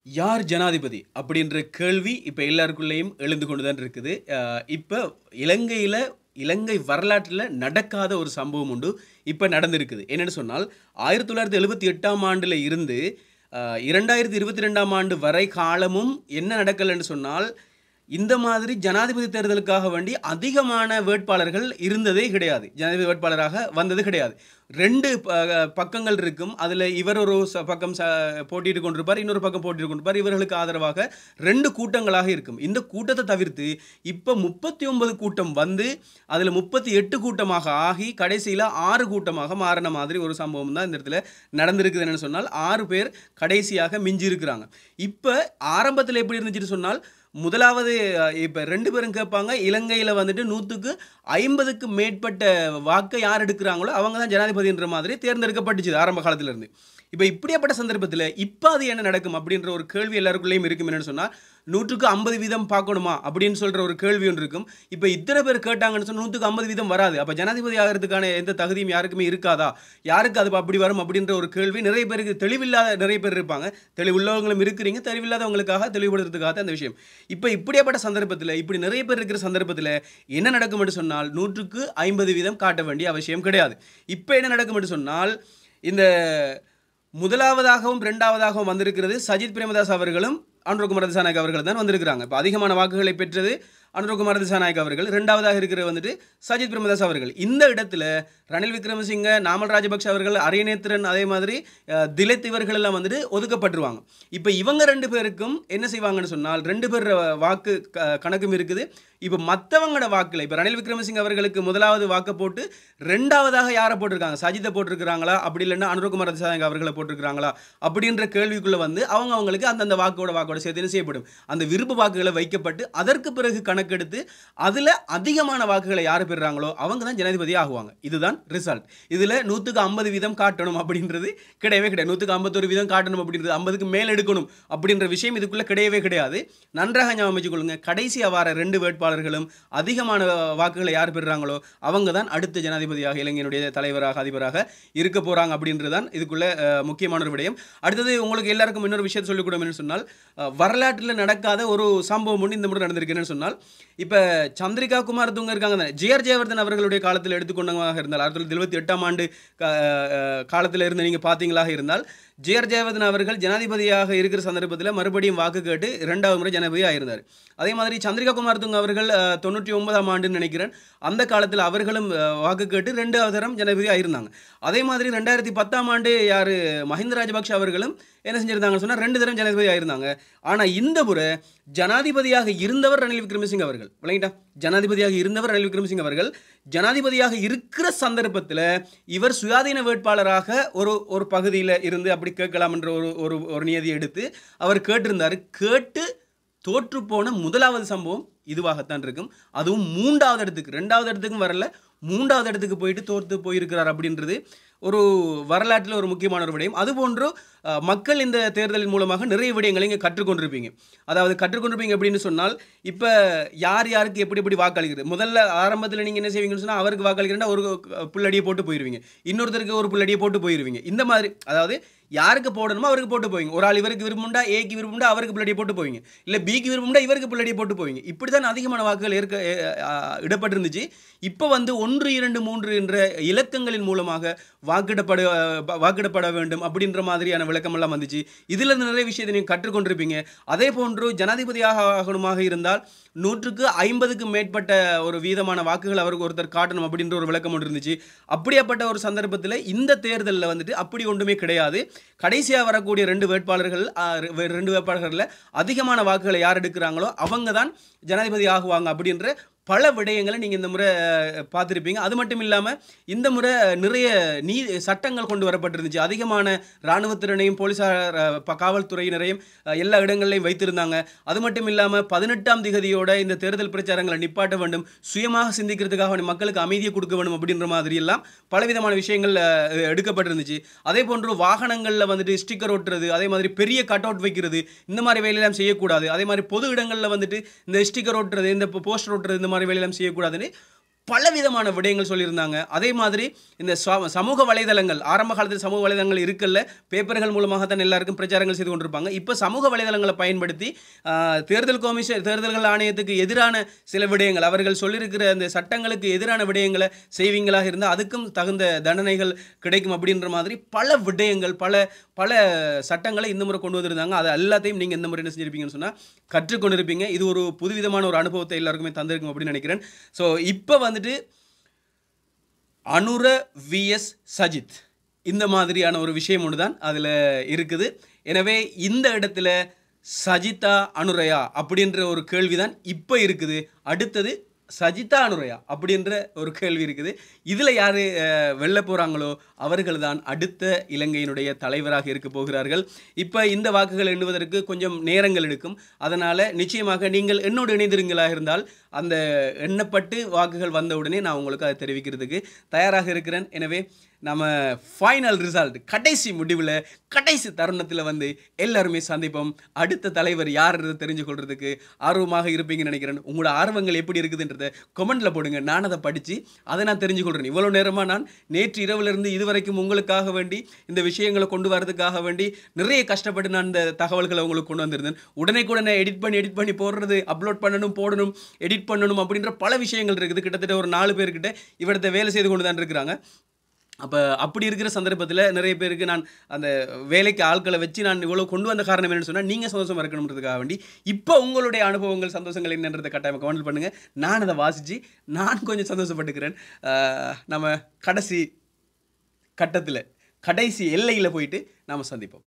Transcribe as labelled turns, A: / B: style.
A: யார் ஜனாதிபதி அப்படின்ற கேள்வி இப்போ எல்லாருக்குள்ளேயும் எழுந்து கொண்டு தான் இருக்குது. இப்போ இலங்கையில் இலங்கை வரலாற்றில் நடக்காத ஒரு சம்பவம் உண்டு இப்போ நடந்திருக்குது. என்னென்னு சொன்னால் 1978ஆம் ஆண்டில் இருந்து 2022ஆம் ஆண்டு வரை காலமும் என்ன நடக்கலைன்னு சொன்னால் இந்த மாதிரி ஜனாதிபதி தேர்தலுக்காக வேண்டி அதிகமான வேட்பாளர்கள் இருந்ததே கிடையாது. ஜனாதிபதி வேட்பாளராக வந்தது கிடையாது. 2 பக்கங்கள் இருக்கும். அதில் இவர் ஒரு பக்கம் போட்டிட்டு கொண்டிருப்பார், இன்னொரு பக்கம் போட்டிட்டு கொண்டிருப்பார். இவர்களுக்கு ஆதரவாக 2 கூட்டங்களாக இருக்கும். இந்த கூட்டத்தை தவிர்த்து இப்போ 39 கூட்டம் வந்து அதில் 38 கூட்டமாக ஆகி கடைசியில் 6 கூட்டமாக மாறின மாதிரி ஒரு சம்பவம் தான் இந்த இடத்துல நடந்திருக்குது. என்னென்னு சொன்னால் 6 பேர் கடைசியாக மிஞ்சி இருக்கிறாங்க. இப்போ ஆரம்பத்தில் எப்படி இருந்துச்சுன்னு சொன்னால் முதலாவது இப்போ 2 பேரும் கேட்பாங்க, இலங்கையில் வந்துட்டு 100க்கு 50க்கு மேற்பட்ட வாக்கை யார் எடுக்கிறாங்களோ அவங்க தான் ஜனாதிபதின்ற மாதிரி தேர்ந்தெடுக்கப்பட்டுச்சு ஆரம்ப காலத்திலிருந்து. இப்போ இப்படியாப்பட்ட சந்தர்ப்பத்தில் இப்போ அது என்ன நடக்கும் அப்படின்ற ஒரு கேள்வி எல்லாருக்குள்ளேயும் இருக்கும். என்னென்னு சொன்னால் 100க்கு 50% பார்க்கணுமா அப்படின்னு சொல்கிற ஒரு கேள்வி ஒன்று இருக்கும். இப்போ இத்தனை பேர் கேட்டாங்கன்னு சொன்னால் 100க்கு 50% வராது. அப்போ ஜனாதிபதி ஆகிறதுக்கான எந்த தகுதியும் யாருக்குமே இருக்காதா, யாருக்கு அது அப்படி வரும் அப்படின்ற ஒரு கேள்வி நிறைய பேருக்கு, தெளிவில்லாத நிறைய பேர் இருப்பாங்க. தெளிவுள்ளவங்களும் இருக்கிறீங்க, தெளிவில்லாதவங்களுக்காக தெளிவுபடுத்துறதுக்காக அந்த விஷயம். இப்போ இப்படியாப்பட்ட சந்தர்ப்பத்தில், இப்படி நிறைய பேர் இருக்கிற சந்தர்ப்பத்தில் என்ன நடக்கும் என்று சொன்னால் 100க்கு 50% காட்ட வேண்டிய அவசியம் கிடையாது. இப்போ என்ன நடக்கும் என்று சொன்னால் இந்த முதலாவதாகவும் 2வதாகவும் வந்திருக்கிறது சஜித் பிரேமதாஸ் அவர்களும் அனுரகுமார திசாநாயக்க அவர்கள் தான் வந்திருக்கிறாங்க. இப்போ அதிகமான வாக்குகளை பெற்றது அனுரகுமார திசாநாயக்க அவர்கள், 2வதாக இருக்கிறது வந்துட்டு சஜித் பிரேமதாஸ் அவர்கள். இந்த இடத்துல ரணில் விக்ரமசிங்க, நாமல் ராஜபக்ஷ அவர்கள், அரியநேத்திரன், அதே மாதிரி திலத் இவர்கள் எல்லாம் வந்துட்டு ஒதுக்கப்பட்டுருவாங்க. இப்போ இவங்க 2 பேருக்கும் என்ன செய்வாங்கன்னு சொன்னால் 2 பேர் வாக்கு கணக்கும் இருக்குது. இப்போ மற்றவங்களோட வாக்கில் இப்போ ரணில் விக்ரமசிங்க அவர்களுக்கு முதலாவது வாக்கை போட்டு 2வதாக யாரை போட்டிருக்காங்க, சஜித்தை போட்டிருக்கிறாங்களா, அப்படி இல்லைன்னா அனுரகுமார திசாநாயக்க அவர்களை போட்டிருக்கிறாங்களா அப்படின்ற கேள்விக்குள்ளே வந்து அவங்களுக்கு அந்தந்த வாக்கோட சேர்த்து செய்யப்படும். அந்த விருப்ப வாக்குகளை வைக்கப்பட்டு அதற்கு பிறகு கணக்கெடுத்து அதில் அதிகமான வாக்குகளை யார் பெறுறாங்களோ அவங்க தான் ஜனாதிபதி ஆகுவாங்க. இதுதான் ரிசல்ட். இதில் 100க்கு 50% காட்டணும் அப்படின்றது கிடையவே கிடையாது. 100க்கு 51% காட்டணும் அப்படின்றது, 50க்கு மேல் எடுக்கணும் அப்படின்ற விஷயம் இதுக்குள்ளே கிடையவே கிடையாது. நன்றாக ஞாபகம் வச்சுக்கொள்ளுங்க. கடைசியாக வர 2 வேட்பாளர்களும் அதிகமான வாக்குகளை யார் பெறுறாங்களோ அவங்க தான் அடுத்த ஜனாதிபதியாக, இலங்கையினுடைய தலைவராக, அதிபராக இருக்க போகிறாங்க அப்படின்றது தான் இதுக்குள்ளே முக்கியமான ஒரு விடயம். அடுத்தது உங்களுக்கு எல்லாருக்கும் இன்னொரு விஷயத்தை சொல்லிக் கொடுக்கணும்னு சொன்னால் வரலாற்றில் நடக்காத ஒரு சம்பவம் ஒன்று இந்த முறை நடந்திருக்குன்னு சொன்னால் இப்போ சந்திரிகா குமாரதுங்க இருக்காங்க தானே, ஜே.ஆர். ஜெயவர்தன் அவர்களுடைய காலத்தில் எடுத்துக்கொண்டவங்க இருந்தால் 1978ஆம் ஆண்டு காலத்தில் இருந்து நீங்கள் பார்த்தீங்களாக இருந்தால் ஜே.ஆர். ஜெயவர்தன் அவர்கள் ஜனாதிபதியாக இருக்கிற சந்தர்ப்பத்தில் மறுபடியும் வாக்கு கேட்டு 2வது முறை ஜனாதிபதியாக இருந்தார். அதே மாதிரி சந்திரிகா குமாரதுங்க அவர்கள் 99ஆம் ஆண்டுன்னு நினைக்கிறேன், அந்த காலத்தில் அவர்களும் வாக்கு கேட்டு 2வது தரம் ஜனாதிபதியாக இருந்தாங்க. அதே மாதிரி 2010ஆம் ஆண்டு யார் மஹிந்த ராஜபக்ஷ அவர்களும் என்ன செஞ்சிருந்தாங்கன்னு சொன்னால் 2 தரம் ஜனாதிபதியாக இருந்தாங்க. ஆனால் இந்த முறை ஜனாதிபதியாக இருந்தவர் ரணில் விக்ரமசிங்க அவர்கள், விளங்கிட்டா, ஜனாதிபதியாக இருந்தவர் ரணில் விக்ரமசிங்க அவர்கள் ஜனாதிபதியாக இருக்கிற சந்தர்ப்பத்தில் இவர் சுயாதீன வேட்பாளராக ஒரு பகுதியில் இருந்து அப்படி கேட்கலாம் என்ற ஒரு நியதி எடுத்து அவர் கேட்டிருந்தார். கேட்டு தோற்று போன முதலாவது சம்பவம் இதுவாகத்தான் இருக்கும். அதுவும் 3வது இடத்துக்கு, 2வது இடத்துக்கும் வரல, 3வது இடத்துக்கு போயிட்டு தோற்று போயிருக்கிறார் அப்படின்றது ஒரு வரலாற்றில் ஒரு முக்கியமான ஒரு விடயம். அதுபோன்று மக்கள் இந்த தேர்தலின் மூலமாக நிறைய விடயங்களை இங்கே கற்றுக்கொண்டிருப்பீங்க. அதாவது கற்றுக்கொண்டிருப்பீங்க அப்படின்னு சொன்னால் இப்போ யார் யாருக்கு எப்படி எப்படி வாக்களிக்கிறது. முதல்ல ஆரம்பத்தில் நீங்கள் என்ன செய்வீங்கன்னு சொன்னால் அவருக்கு வாக்களிக்கிறேன்னா ஒரு புள்ளடியை போட்டு போயிடுவீங்க, இன்னொருத்தருக்கு ஒரு புள்ளடியை போட்டு போயிடுவீங்க. இந்த மாதிரி அதாவது யாருக்கு போடணுமோ அவருக்கு போட்டு போவீங்க. ஒரு ஆள் இவருக்கு விரும்புண்டா, ஏக்கு விரும்புண்டா அவருக்கு புள்ளடியை போட்டு போவீங்க, இல்லை பிக்கு விரும்புண்டா இவருக்கு புள்ளடியை போட்டு போவீங்க. இப்படி தான் அதிகமான வாக்குகள் இடப்பட்டிருந்துச்சு. இப்போ வந்து 1, 2, 3 என்ற இலக்கங்களின் மூலமாக வாக்கிடப்பட வேண்டும் அப்படின்ற மாதிரியான விளக்கமெல்லாம் வந்துச்சு. இதில் நிறைய விஷயத்தை நீங்கள் கற்றுக்கொண்டிருப்பீங்க. அதே போன்று ஜனாதிபதியாக ஆகணுமாக இருந்தால் 100க்கு 50க்கு மேற்பட்ட ஒரு வீதமான வாக்குகள் அவருக்கு ஒருத்தர் காட்டணும் அப்படின்ற ஒரு விளக்கம் ஒன்று இருந்துச்சு. அப்படியாப்பட்ட ஒரு சந்தர்ப்பத்தில் இந்த தேர்தலில் வந்துட்டு அப்படி ஒன்றுமே கிடையாது. கடைசியாக வரக்கூடிய 2 வேட்பாளர்களில் அதிகமான வாக்குகளை யார் எடுக்கிறாங்களோ அவங்க தான் ஜனாதிபதி ஆகுவாங்க அப்படின்ற பல விடயங்களை நீங்கள் இந்த முறை பார்த்துருப்பீங்க. அது மட்டும் இல்லாமல் இந்த முறை நிறைய சட்டங்கள் கொண்டு வரப்பட்டிருந்துச்சு. அதிகமான இராணுவத்தினரையும் போலீஸார் காவல்துறையினரையும் எல்லா இடங்கள்லையும் வைத்திருந்தாங்க. அது மட்டும் இல்லாமல் 18ஆம் திகதியோட இந்த தேர்தல் பிரச்சாரங்களை நிப்பாட்ட வேண்டும், சுயமாக சிந்திக்கிறதுக்காக மக்களுக்கு அமைதியை கொடுக்க வேண்டும் அப்படின்ற மாதிரி எல்லாம் பலவிதமான விஷயங்கள் எடுக்கப்பட்டிருந்துச்சு. அதே போன்று வாகனங்களில் வந்துட்டு ஸ்டிக்கர் ஒட்டுறது, அதே மாதிரி பெரிய கட் அவுட் வைக்கிறது, இந்த மாதிரி வேலையெல்லாம் செய்யக்கூடாது. அதே மாதிரி பொது இடங்களில் வந்துட்டு இந்த ஸ்டிக்கர் ஒட்டுறது, இந்த போஸ்டர் ஒட்டுறது, இந்த மாதிரி வேலையெல்லாம் செய்யக்கூடாதுன்னு பலவிதமான விடயங்கள் சொல்லியிருந்தாங்க. அதே மாதிரி இந்த சமூக வலைதளங்கள், ஆரம்ப காலத்தில் சமூக வலைதளங்கள் இருக்கல்ல, பேப்பர்கள் மூலமாக தான் எல்லாருக்கும் பிரச்சாரங்கள் செய்து கொண்டிருப்பாங்க. இப்போ சமூக வலைதளங்களை பயன்படுத்தி தேர்தல்கள் ஆணையத்துக்கு எதிரான சில விடயங்கள், அவர்கள் சொல்லியிருக்கிற அந்த சட்டங்களுக்கு எதிரான விடயங்களை செய்வீங்களாக இருந்தால் அதுக்கும் தகுந்த தண்டனைகள் கிடைக்கும் அப்படின்ற மாதிரி பல விடயங்கள், பல சட்டங்களை இந்த முறை கொண்டு வந்திருந்தாங்க. அது எல்லாத்தையும் நீங்கள் இந்த முறை என்ன செஞ்சிருப்பீங்கன்னு சொன்னால் கற்றுக்கொண்டிருப்பீங்க. இது ஒரு புதுவிதமான ஒரு அனுபவத்தை எல்லாருக்குமே தந்திருக்கும் அப்படின்னு நினைக்கிறேன். ஸோ இப்போ வந்துட்டு அனுர விஎஸ் சஜித் இந்த மாதிரியான ஒரு விஷயம் ஒன்று தான் அதில் இருக்குது. எனவே இந்த இடத்துல சஜிதா அனுரையா அப்படின்ற ஒரு கேள்வி தான் இப்போ இருக்குது. அடுத்தது சஜிதா அனுரையா அப்படின்ற ஒரு கேள்வி இருக்குது. இதில் யார் வெல்ல போகிறாங்களோ அவர்கள் தான் அடுத்த இலங்கையினுடைய தலைவராக இருக்க போகிறார்கள். இப்போ இந்த வாக்குகள் எண்ணுவதற்கு கொஞ்சம் நேரங்கள் எடுக்கும். அதனால் நிச்சயமாக நீங்கள் என்னோடு இணைந்திருங்களாக இருந்தால் அந்த எண்ணப்பட்டு வாக்குகள் வந்தவுடனே நான் உங்களுக்கு அதை தெரிவிக்கிறதுக்கு தயாராக இருக்கிறேன். எனவே நம்ம ஃபைனல் ரிசல்ட் கடைசி முடிவில் கடைசி தருணத்தில் வந்து எல்லாருமே சந்திப்போம். அடுத்த தலைவர் யாருன்றதை தெரிஞ்சு கொள்றதுக்கு ஆர்வமாக இருப்பீங்கன்னு நினைக்கிறேன். உங்களோட ஆர்வங்கள் எப்படி இருக்குதுன்றதை கொமெண்ட்டில் போடுங்க. நான் அதை படித்து அதை நான் தெரிஞ்சு கொள்கிறேன். இவ்வளோ நேரமாக நான் நேற்று இரவுலேருந்து இதுவரைக்கும் உங்களுக்காக வேண்டி இந்த விஷயங்களை கொண்டு வரதுக்காக வேண்டி நிறைய கஷ்டப்பட்டு நான் இந்த தகவல்களை உங்களுக்கு கொண்டு வந்திருந்தேன். உடனே எடிட் பண்ணி போடுறது, அப்லோட் பண்ணணும், போடணும், எடிட் பண்ணணும் அப்படின்ற பல விஷயங்கள் இருக்குது. கிட்டத்தட்ட ஒரு 4 பேர்கிட்ட இவரத்தை வேலை செய்து கொண்டு தான் இருக்கிறாங்க. அப்படி இருக்கிற சந்தர்ப்பத்தில் நிறைய பேருக்கு நான் அந்த வேலைக்கு ஆட்களை வச்சு நான் இவ்வளோ கொண்டு வந்த காரணம் என்னென்னு சொன்னால் நீங்கள் சந்தோஷமாக இருக்கணுன்றதுக்காக வேண்டி. இப்போ உங்களுடைய அனுபவங்கள், சந்தோஷங்கள் என்னன்றதை கட்டாயமாக கமெண்ட் பண்ணுங்கள். நான் அதை வாசித்து நான் கொஞ்சம் சந்தோஷப்பட்டுக்கிறேன். நம்ம கடைசி கட்டத்தில், கடைசி எல்லையில் போயிட்டு நாம் சந்திப்போம்.